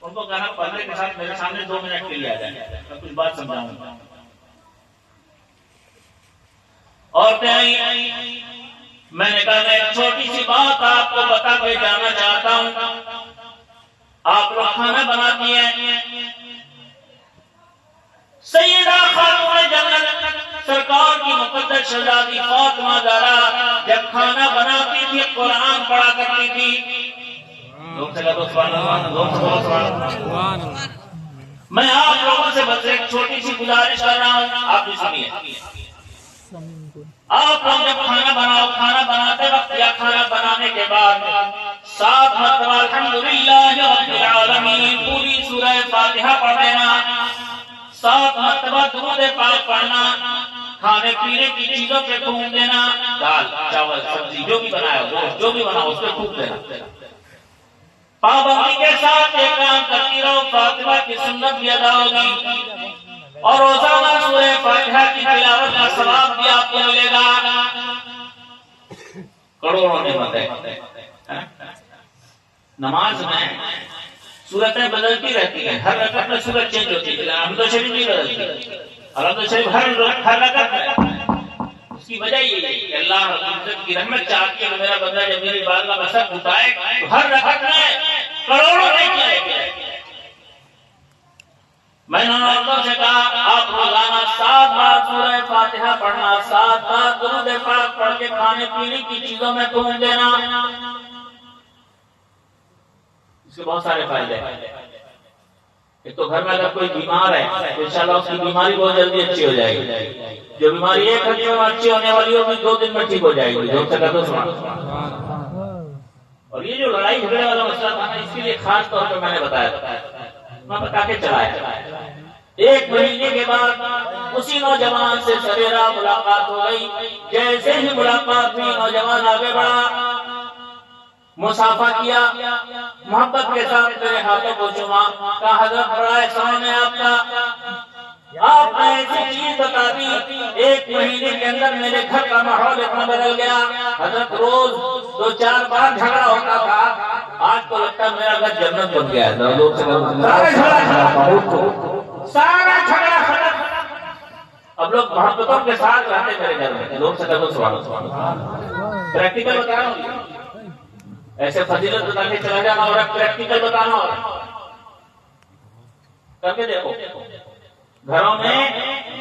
ان کو کہنا پردے کے ساتھ میرے سامنے 2 منٹ کے لیے آ جائیں، میں کچھ بات سمجھاؤں گا. عورتیں آئی، میں نے کہا میں ایک چھوٹی سی بات آپ کو بتا کے جانا چاہتا ہوں. آپ لوگ کھانا بناتی ہیں، سیدہ خاتون جنت سرکار کی مقدس شہزادی فاطمہ زہرا جب کھانا بناتی تھی قرآن پڑھا کرتی تھی. میں آپ لوگوں سے بس ایک چھوٹی سی گزارش کر رہا ہوں، آپ بھی سنیے. آپ لوگ جب کھانا بناؤ، کھانا بناتے وقت یا کھانا بنانے کے بعد 7 مرتبہ الحمدللہ رب العالمین پوری سورہ فاتحہ پڑھ دینا، 7 مرتبہ درود پاک پڑھنا، کھانے پینے کی چیزوں پہ پھونک دینا، دال چاول سبزی جو بھی بنایا ہو، جو بھی بنا اس پہ پھونک دینا. پابندی کے ساتھ یہ کام کرتی رہو، فاطمہ کی سنت بھی ادا ہوگی اور روزانہ سورہ فاتحہ کی تلاوت کا ثواب بھی آپ کو ملے گا. کروڑوں نعمت ہے. نماز میں سورتیں بدلتی رہتی ہیں، ہر رکعت میں سورت چینج ہوتی ہے، الحمد شریف نہیں بدلتی. الحمد شریف ہر رکعت میں. اس کی وجہ یہ ہے کہ اللہ رب العزت کی رحمت چاہتی ہے کہ میرا بندہ جب میری بارگاہ میں سر اٹھائے تو ہر رکعت میں کروڑوں نیکی آئے گی. میں نے عورتوں سے کہا آپ روزانہ 7 بار سورہ فاتحہ پڑھنا، 7 بار درود پاک پڑھ کے کھانے پینے کی چیزوں میں پھونک دینا. اس کے بہت سارے فائدے ہیں. ایک تو گھر میں اگر کوئی بیمار ہے تو انشاءاللہ اس کی بیماری بہت جلدی اچھی ہو جائے گی. جو بیماری 1 ہفتے میں اچھی ہونے والی ہوگی 2 دن میں ٹھیک ہو جائے گی. جو سکا تو سنا. اور یہ جو لڑائی جھگڑے والا مسئلہ تھا نا، اس کے لیے خاص طور پہ میں نے بتایا، میں بتا کے چلایا. 1 مہینے کے بعد اسی نوجوان سے سویرا ملاقات ہو گئی. جیسے ہی ملاقات ہوئی نوجوان آگے بڑھا، مصافحہ کیا، محبت کے ساتھ میرے ہاتھوں کو چوما، کہا حضرت بڑا احسان ہے آپ کا، آپ نے ایسی چیز بتا دی 1 مہینے کے اندر میرے گھر کا ماحول اتنا بدل گیا. حضرت روز 2-4 بار جھگڑا ہوتا تھا، آج تو لگتا ہے میرا گھر جنت بن گیا ہے. سارا جھگڑا ختم. اب لوگ محبتوں کے ساتھ رہتے میرے گھر میں. لوگ سے کہو سبحان اللہ. پریکٹیکل بتا رہا ہوں، ایسے فضیلت بتا کے چلا جانا اور پریکٹیکل بتانا اور کر کے دیکھو، گھروں میں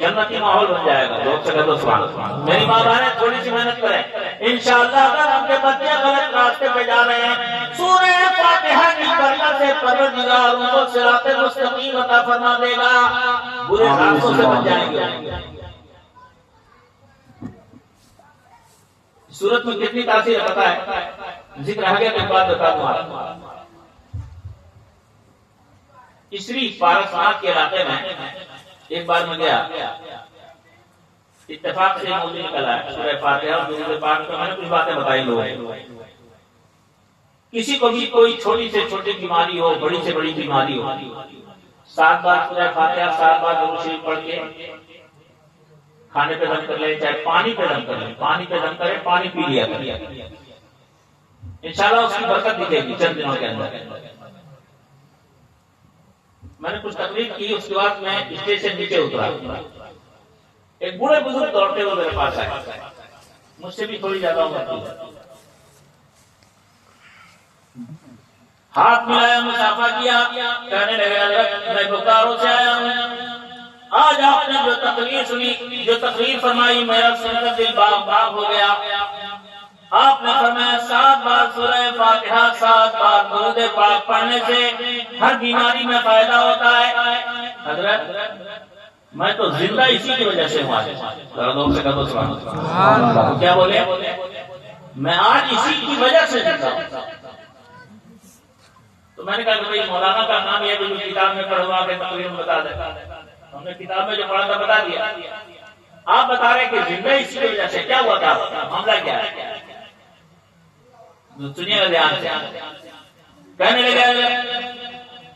جنتی ماحول بن جائے گا. لوگ سے کہو سبحان اللہ. میری ماں بہنیں تھوڑی سی محنت کریں انشاءاللہ. اگر ہم کے بچے غلط راستے پہ جا رہے ہیں، سورہ فاتحہ کی برکت سے پروردگار ان کو صراط مستقیم عطا فرما دے گا، برے راستوں سے بچ جائیں گے. سورت میں کتنی تاثیر پتا ہے؟ ذکر آگے میں بات بتا دوں آپ. اسری پارسناتھ کے علاقے میں ایک بار میں گیا، اتفاق سے موضوع نکلا ہے سورہ فاتحہ اور درود پاک میں نے کچھ باتیں بتائی. لوگ کسی کو بھی کوئی چھوٹی سے چھوٹی بیماری ہو، بڑی سے بڑی بیماری ہو، 7 بار سورہ فاتحہ 7 بار درود شریف پڑھ کے کھانے پہ دم کر لے، چاہے پانی پہ دم کر لے، پانی پہ دم کرے، پانی پی لیا کرے، انشاءاللہ اس کی برکت دکھے گی چند دنوں کے اندر. میں نے کچھ تقریر کی، اس کے بعد میں اسٹیج سے نیچے اترا. ایک بوڑھے بزرگ دوڑتے ہوئے میرے پاس آئے، مجھ سے بھی تھوڑی زیادہ عمر کی. ہاتھ ملایا، مصافحہ کیا، کہنے لگے حضرت میں بخاروں سے آیا ہوں، آج آپ نے جو تقریر سنی، جو تقریر فرمائی، میرا سن کر دل باغ باغ ہو گیا. آپ نے فرمایا 7 بار سورہ فاتحہ 7 بار درود پاک پڑھنے سے ہر بیماری میں فائدہ ہوتا ہے. حضرت میں تو زندہ اسی کی وجہ سے ہوں. کیا بولے؟ میں آج اسی کی وجہ سے زندہ ہوں. تو میں نے کہا کہ بھائی مولانا کا نام یہ جو کتاب میں پڑھوا کے تقریر میں بتا دیتا. ہم نے کتاب میں جو پڑھا تھا بتا دیا. آپ بتا رہے کہ زندہ اسی کی وجہ سے. کیا ہوا تھا؟ معاملہ کیا ہے؟ سنیے گا دھیان سے. کہنے لگے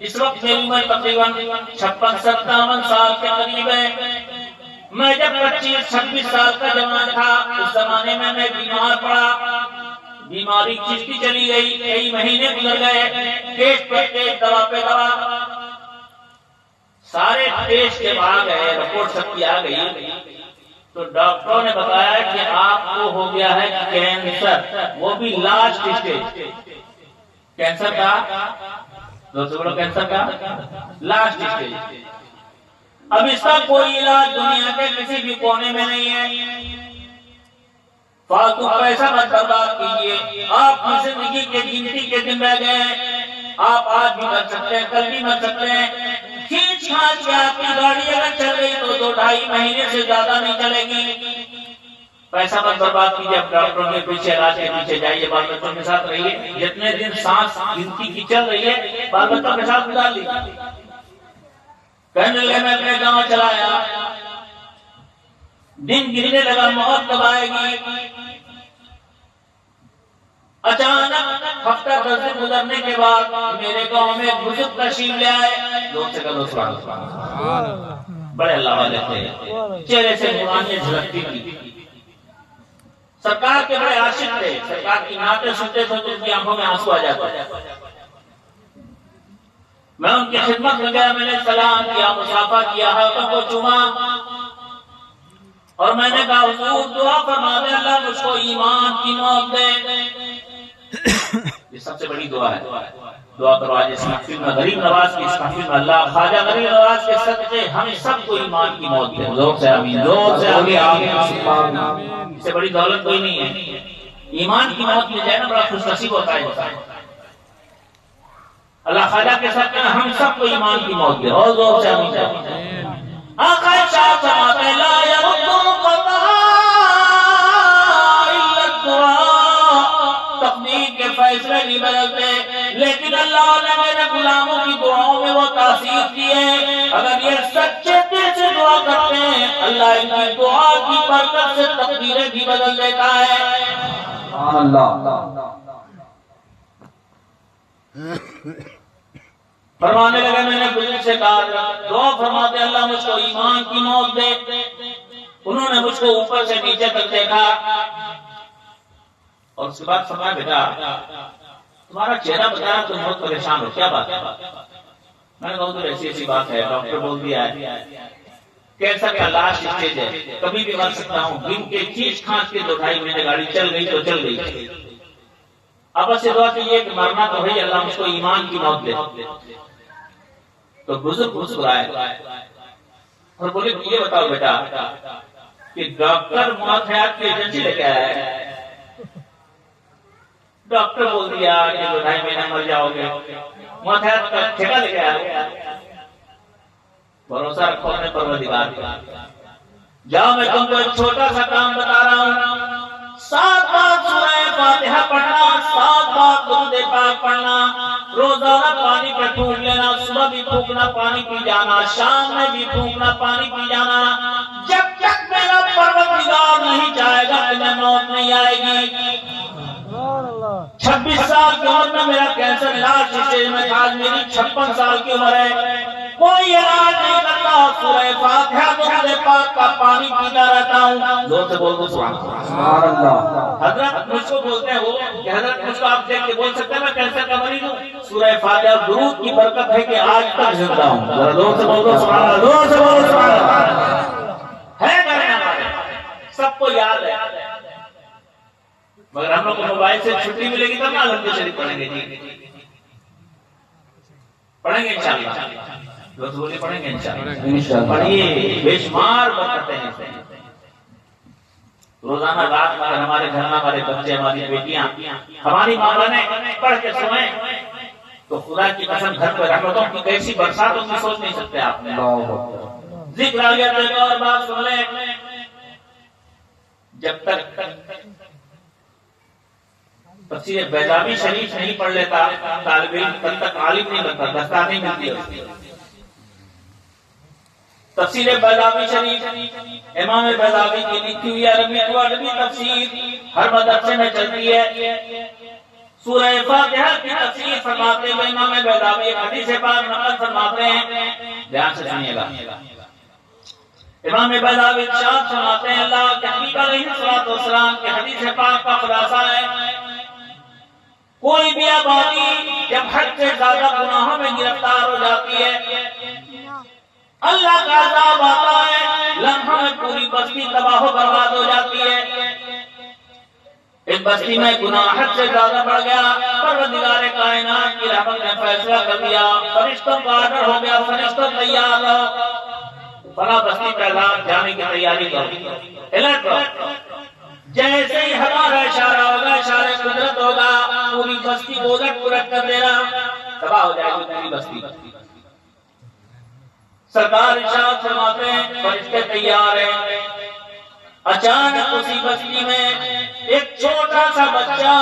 اس وقت میری عمر تقریباً 56-57 سال کے قریب ہے. میں جب 25-26 سال کا جوان تھا اس زمانے میں بیمار پڑا. بیماری چلتی چلی گئی، کئی مہینے گزر گئے، ٹیسٹ پر ٹیسٹ، دوا پہ دوا، ٹیسٹ جب آ گئے، رپورٹ سب کی آ گئی، تو ڈاکٹروں نے بتایا کہ آپ کو ہو گیا ہے کینسر، وہ بھی لاسٹ اسٹیج۔ کینسر کا دوستوں بولو، کینسر کا لاسٹ اسٹیج۔ اب اس کا کوئی علاج دنیا کے کسی بھی کونے میں نہیں ہے۔ فالتو پیسہ مت برباد کیجیے۔ آپ کی زندگی کے گنتی کے دن رہ گئے ہیں، آپ آج بھی مر سکتے ہیں، کل بھی مر سکتے ہیں۔ کھینچ کھانچ کے آپ کی گاڑی اگر چل رہی تو 2-2.5 مہینے سے زیادہ نہیں چلے گی۔ پیسہ مت برباد کیجیے، اب ڈاکٹروں کے پیچھے، علاج کے پیچھے جائیے، بال بچوں کے ساتھ رہیے۔ جتنے دن سانس گنتی کی چل رہی ہے، بال بچوں کے ساتھ گزار لیجیے۔ کہنے لگے میں اپنے گاؤں چلایا، دن گرنے لگا، موت کب آئے گی؟ اچانک ہفتہ 10 دن گزرنے کے بعد میرے گاؤں میں بزرگ تشریف لے آئے۔ لوگ سے کہو سبحان اللہ، بڑے اللہ والے تھے، چہرے سے نورانیت جھلکتی تھی، سرکار کے بڑے عاشق تھے، سرکار کی نعتیں سنتے تھے تو ان کی آنکھوں میں آنسو آ جاتے تھے۔ میں ان کی خدمت میں گیا، میں نے سلام کیا، مصافحہ کیا، ہاتھوں کو چوما، اور میں نے کہا حضور دعا فرما دے، اللہ مجھ کو ایمان کی موت دے۔ یہ سب سے بڑی دعا ہے، دعا کرو آج اس محفل میں، غریب نواز کی اس محفل میں اللہ خواجہ غریب نواز کے صدقے ہم سب کو ایمان کی موت دے۔ زور سے آمین، زور سے آمین۔ اس سے بڑی دولت کوئی نہیں ہے، ایمان کی موت مل جائے نا، بڑا خوش نصیب ہوتا ہے۔ اللہ خواجہ کے صدقے میں ہم سب کو ایمان کی موت دے، اور زور سے آمین۔ آقا شاہ فرماتے ہیں لا یرد قضاء الا الدعاء، تقدیر کے فیصلے نہیں بدلتے، لیکن اللہ نے میرے غلاموں کی دعاؤں میں وہ تاثیر دی ہے۔ اگر یہ سچے دل سے دعا کرتے ہیں، اللہ ان کی دعا کی برکت سے تقدیریں بھی بدل دیتا ہے۔ فرمانے لگے میں نے بزرگ سے کہا دعا فرماتے اللہ مجھ کو ایمان کی موت دے۔ انہوں نے مجھ کو اوپر سے نیچے تک دیکھا اور اس کے بعد فرمایا بیٹا تمہارا چہرہ بتایا تم بہت پریشان ہو، کیا بات ہے؟ میں نے کہا تو ایسی ایسی بات ہے، ڈاکٹر بول دیا ہے کینسر کا لاسٹ اسٹیج ہے، کبھی بھی مر سکتا ہوں۔ دن کے کھینچ کھانچ کے 2-2.5 مہینے گاڑی چل گئی تو چل گئی، اب سے دعا کیجیے کہ مرنا تو ہے، اللہ مجھ کو ایمان کی موت دے۔ تو بزرگ مسکرائے اور بولے یہ بتاؤ بیٹا کہ ڈاکٹر موت حیات کی ایجنسی لے کے آیا ہے، ڈاکٹر بول دیا کہ 2-2.5 مہینے مر جاؤ گے، موت حیات کا ٹھیکہ لے کے آیا، بھروسہ رکھو اپنے پروردگار کا۔ جاؤ میں تم کو ایک چھوٹا سا کام بتا رہا ہوں، 7 بار سورہ فاتحہ پڑھنا، 7 بار درود پاک پڑھنا، روزانہ پانی پہ پھونک لینا، صبح بھی پھونکنا پانی پی جانا، شام میں بھی پھونکنا پانی پی جانا، جب تک میرا پروردگار نہیں چاہے گا تمہیں موت نہیں آئے گی۔ 26 سال کی عمر میں میرا کینسر علاج اسٹیج میں تھا، آج میری 56 سال کی عمر ہے، کوئی علاج نہیں کرتا، سورہ فاتحہ درود پاک کا پانی پیتا رہتا ہوں۔ زور سے بول دو سبحان اللہ۔ حضرت مجھ کو بولتے ہیں وہ کہ حضرت مجھ کو آپ دیکھ کے بول سکتے ہیں میں کینسر کا مریض ہوں، سورہ فاتحہ درود کی برکت ہے کہ آج تک زندہ ہوں۔ ذرا زور سے بول دو سبحان اللہ، زور سے بول دو سبحان اللہ۔ ہے گھر میں ہمارے سب کو یاد ہے، مگر ہم لوگ کو موبائل سے چھٹی ملے گی تب نا الحمد شریف پڑھیں گے، جی پڑھیں گے انشاءاللہ، بولے پڑھیں گے انشاءاللہ، پڑھیے، بے شمار برکتیں ہیں۔ روزانہ رات میں ہمارے گھر میں ہمارے بچے، ہماری بیٹیاں، ہماری ماں نے پڑھ کے سوئیں تو خدا کی قسم گھر پہ رحمتوں کی کیسی برسات ہوگی سوچ نہیں سکتے آپ نے۔ ذکر آ گیا تو اور بات سن لیں، جب تک تفسیر بیضاوی شریف نہیں پڑھ لیتا طالب علم تب تک عالم نہیں بنتا، دستار نہیں ملتی اس کی۔ تفسیر بیضاوی شریف امام بیضاوی کی لکھی ہوئی عربی تفسیر ہر مدرسے میں چلتی ہے۔ سورہ فاتحہ کی تفسیر فرماتے ہوئے امام بیضاوی حدیث پاک نقل فرماتے ہیں، دھیان سے سنیے گا۔ امام بیضاوی ارشاد فرماتے ہیں اللہ کے حبیب علیہ الصلوۃ والسلام کے حدیث پاک کا خلاصہ ہے کوئی بھی آبادی جب حد سے زیادہ گناہوں میں گرفتار ہو جاتی ہے اللہ کا عذاب آتا ہے، لمحہ میں پوری بستی تباہ و برباد ہو جاتی ہے۔ اس بستی میں گناہ حد سے زیادہ بڑھ گیا، پروردگار کائنات کی رحمت نے فیصلہ کر دیا، فرشتوں کا آرڈر ہو گیا، فرشتوں تیار رہو، فلاں بستی پہ جانے کی تیاری کرو، الرٹ رہو۔ جیسے ہی ہمارا اشارہ ہوگا، اشارہ قدرت ہوگا، پوری بستی کو الٹ پلٹ کر دینا، تباہ ہو جائے گی پوری بستی۔ سرکار ارشاد فرماتے ہیں فرشتے تیار ہیں، اچانک اسی بستی میں ایک چھوٹا سا بچہ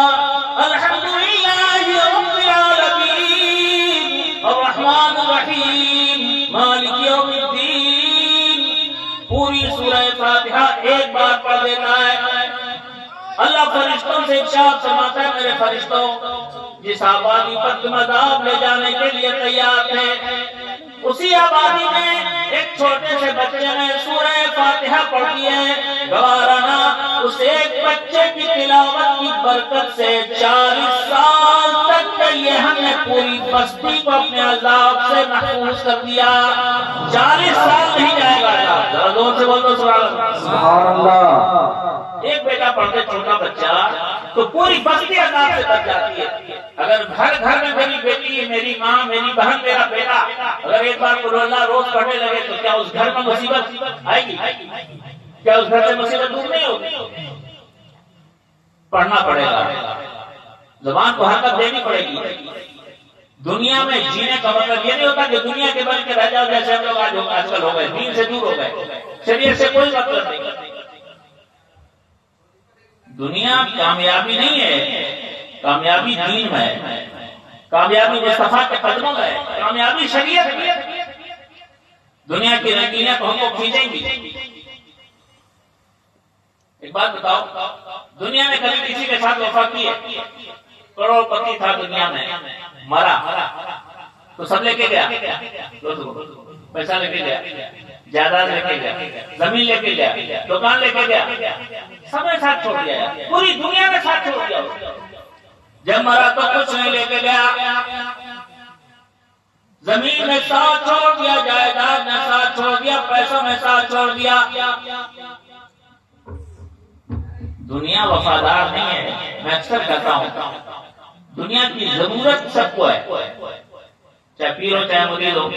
الحمدللہ رب العالمین الرحمن الرحیم مالک یوم الدین پوری سورہ فاتحہ ایک بار پڑھ دیتا ہے۔ اللہ فرشتوں سے ارشاد فرماتا ہے میرے فرشتوں، جس آبادی پر تم عذاب لے جانے کے لیے تیار تھے، اسی آبادی میں ایک چھوٹے سے بچے نے سورہ فاتحہ پڑھی ہے، گوارانہ اس ایک بچے کی تلاوت کی برکت سے 40 سال تک کے لیے ہم نے پوری بستی کو اپنے عذاب سے محفوظ کر دیا۔ 40 سال نہیں جائے گا عذاب۔ ذرا زور سے بولو سبحان اللہ۔ ایک بیٹا پڑھتے چھوٹا بچہ تو پوری بستی عذاب سے بچ جاتی ہے۔ اگر گھر گھر میں میری بیٹی، میری ماں، میری بہن، میرا بیٹا اگر ایک بار قل اللہ روز پڑھنے لگے تو کیا اس گھر میں مصیبت آئے گی؟ کیا اس گھر سے مصیبت دور نہیں ہوگی؟ پڑھنا پڑے گا، زبان کو حرکت دینی پڑے گی۔ دنیا میں جینے کا مطلب یہ نہیں ہوتا کہ دنیا کے بن کے رہ جاؤ جیسے ہم لوگ آج کل ہو گئے، دین سے دور ہو گئے، شریعت سے کوئی مطلب نہیں۔ دنیا کامیابی نہیں ہے، کامیابی دین میں ہے، کامیابی مصطفیٰ کے قدموں میں ہے، کامیابی شریعت میں۔ دنیا کی رنگینیاں تو ہم کو کھینچیں گی۔ ایک بات بتاؤ، دنیا نے کبھی کسی کے ساتھ وفا کی ہے؟ کروڑ پتی تھا دنیا میں، مرا تو سب لے کے گیا، پیسہ لے کے گیا، جائیداد لے کے گیا، زمین لے کے گیا، دکان لے کے گیا، سب نے ساتھ چھوڑ دیا، پوری دنیا نے ساتھ چھوڑ دیا۔ جب مرا تو کچھ نہیں لے کے گیا، زمین میں ساتھ چھوڑ دیا، جائیداد میں ساتھ چھوڑ دیا، پیسوں میں ساتھ چھوڑ دیا۔ دنیا وفادار نہیں ہے۔ میں اکثر کہتا ہوں دنیا کی ضرورت سب کو ہے، چاہے پیر ہو، چاہے مرید ہو،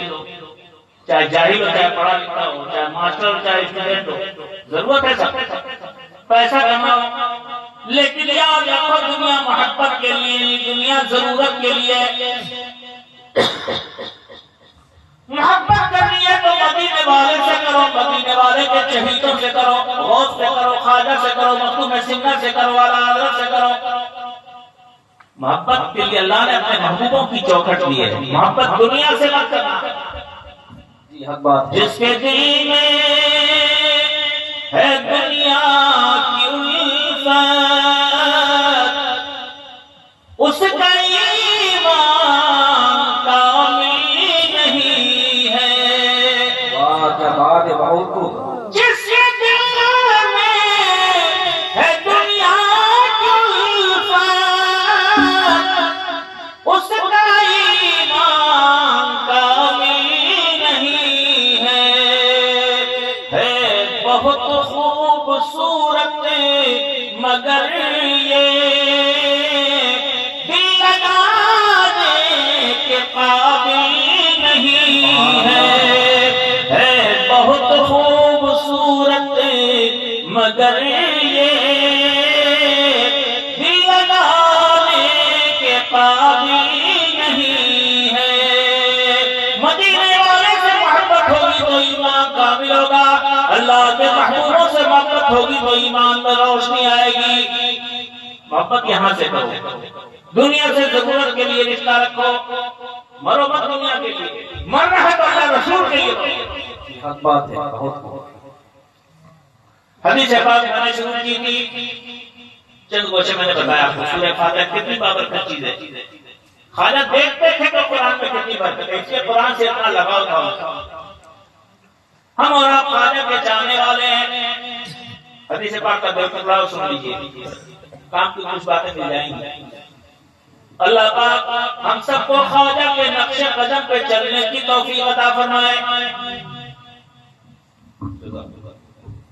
چاہے جاہل ہو، چاہے پڑھا لکھا ہو، چاہے ماسٹر ہو، چاہے اسٹوڈنٹ ہو، ضرورت ہے سب، پیسہ کماؤ، لیکن یاد رکھو دنیا محبت کے لیے، دنیا ضرورت کے لیے۔ محبت کرنی ہے تو مدینے والے سے کرو، مدینے والے کے چہیتوں سے کرو، غوث سے کرو، خواجہ سے کرو، مخدوم سنگر سے کرو، والا حضرت سے کرو۔ محبت کے لیے اللہ نے اپنے محبوبوں کی چوکھٹ دی ہے، محبت دنیا سے مت کرنا۔ جس کے دل میں ہے دنیا کی الفت، اس کا ایمان کامل نہیں ہے۔ واہ کیا بات ہے، بہت خوب۔ جس کے دل میں ہے دنیا کی الفت، اس کا ایمان کامل نہیں ہے بہت خوبصورت مگر یہ دل لگانے کے قابل نہیں ہے بہت خوبصورت مگر یہ دل لگانے کے قابل نہیں ہے۔ مدینے والے سے محبت ہوگی تو ایمان کامل ہوگا، اللہ کے محبوبوں سے محبت ہوگی تو ایمان میں روشنی آئے گی۔ محبت یہاں سے کرو، دنیا سے ضرورت کے لیے رشتہ رکھو، مرو مت دنیا کے لیے، مرنا ہے تو اللہ رسول کے لیے۔ حق بات ہے، بہت حدیث پاک میں نے شروع کی تھی، چند گوشے میں نے بتایا آپ کو، سورہ فاتحہ کتنی بابرکت چیز ہے۔ خواجہ دیکھتے تھے تو قرآن میں کتنی برکت ہے، اس لیے قرآن سے اتنا لگاؤ تھا۔ ہم اور آپ خواجہ کے چاہنے والے ہیں، حدیث پاک کا ٹکڑا سن لیجیے، کام کی کچھ باتیں مل جائیں گی۔ اللہ پاک ہم سب کو خواجہ کے نقش قدم پہ چلنے کی توفیق عطا فرمائے۔ جزاک اللہ۔